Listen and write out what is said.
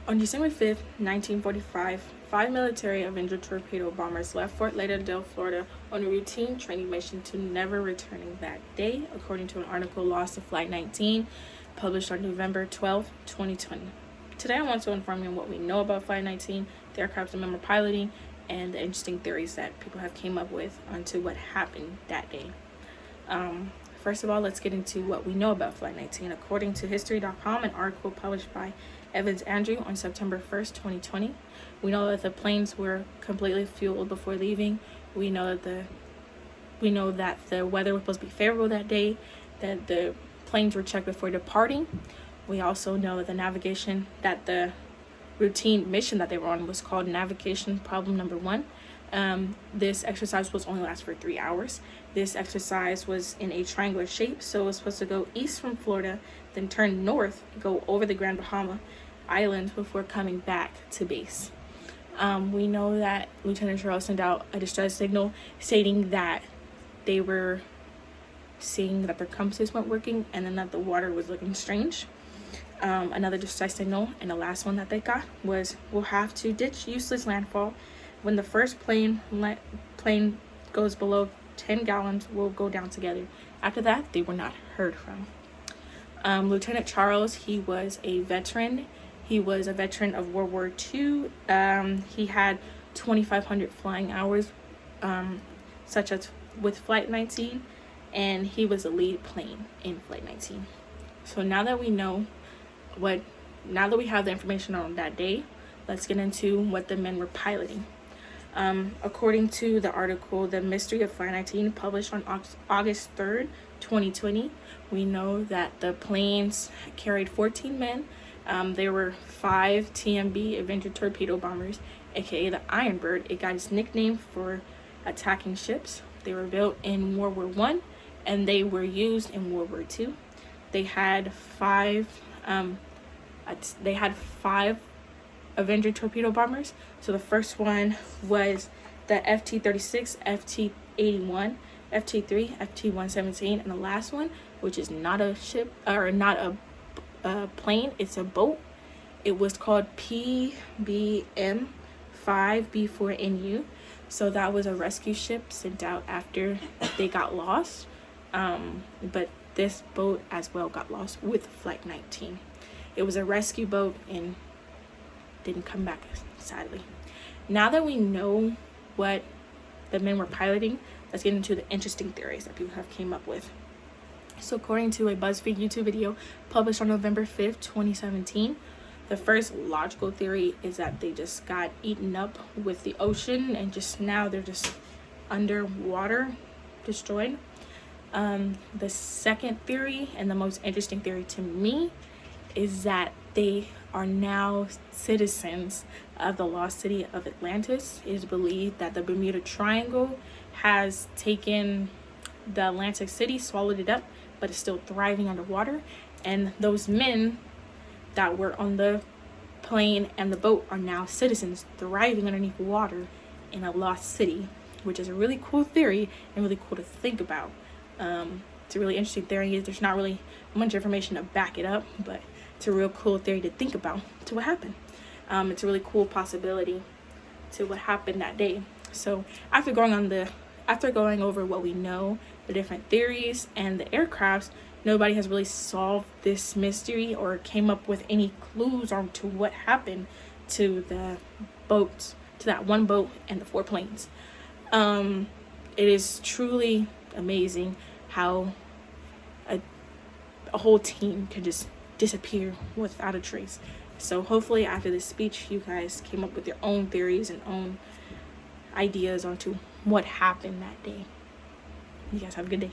On December 5th, 1945, 5 military Avenger torpedo bombers left Fort Lauderdale, Florida on a routine training mission to never returning that day, according to an article Lost to Flight 19, published on November 12, 2020. Today I want to inform you on what we know about Flight 19, the aircraft and men were piloting, and the interesting theories that people have came up with onto what happened that day. First of all, let's get into what we know about Flight 19. According to History.com, an article published by Evans Andrew on September 1st, 2020, we know that the planes were completely fueled before leaving. We know that the weather was supposed to be favorable that day, that the planes were checked before departing. We also know that the routine mission that they were on was called Navigation Problem Number 1. This exercise was only last for 3 hours. This exercise was in a triangular shape, so it was supposed to go east from Florida, then turn north, go over the Grand Bahama Island before coming back to base. We know that Lieutenant Charles sent out a distress signal stating that they were seeing that their compasses weren't working and then that the water was looking strange. Another distress signal, and the last one that they got was, "We'll have to ditch useless landfall. When the first plane goes below 10 gallons, we'll go down together." After that, they were not heard from. Lieutenant Charles, he was a veteran. He was a veteran of World War II. He had 2,500 flying hours, such as with Flight 19, and he was a lead plane in Flight 19. So now that we have the information on that day, let's get into what the men were piloting. According to the article, The Mystery of Flight 19, published on August 3rd, 2020, we know that the planes carried 14 men. There were 5 TMB Avenger torpedo bombers, aka the Iron Bird. It got its nickname for attacking ships. They were built in World War I, and they were used in World War II. They had 5 Avenger torpedo bombers. So the first one was the FT-36, FT-81, FT-3, FT-117, and the last one, which is not a ship or not a plane, it's a boat. It was called PBM-5B4NU. So that was a rescue ship sent out after they got lost. But this boat as well got lost with Flight 19. It was a rescue boat and didn't come back, sadly. Now that we know what the men were piloting, let's get into the interesting theories that people have came up with. So according to a BuzzFeed YouTube video published on November 5th, 2017, the first logical theory is that they just got eaten up with the ocean and now they're just underwater, destroyed. The second theory, and the most interesting theory to me, is that they are now citizens of the lost city of Atlantis. It is believed that the Bermuda Triangle has taken the Atlantic city, swallowed it up, but is still thriving underwater. And those men that were on the plane and the boat are now citizens thriving underneath water in a lost city, which is a really cool theory and really cool to think about. It's a really interesting theory. There's not really much information to back it up, but it's a real cool theory to think about to what happened. It's a really cool possibility to what happened that day. So after going over what we know, the different theories and the aircrafts, nobody has really solved this mystery or came up with any clues on to what happened to the boats, to that one boat and the 4 planes. It is truly amazing how a whole team can just disappear without a trace. So hopefully after this speech, you guys came up with your own theories and own ideas onto what happened that day. You guys have a good day.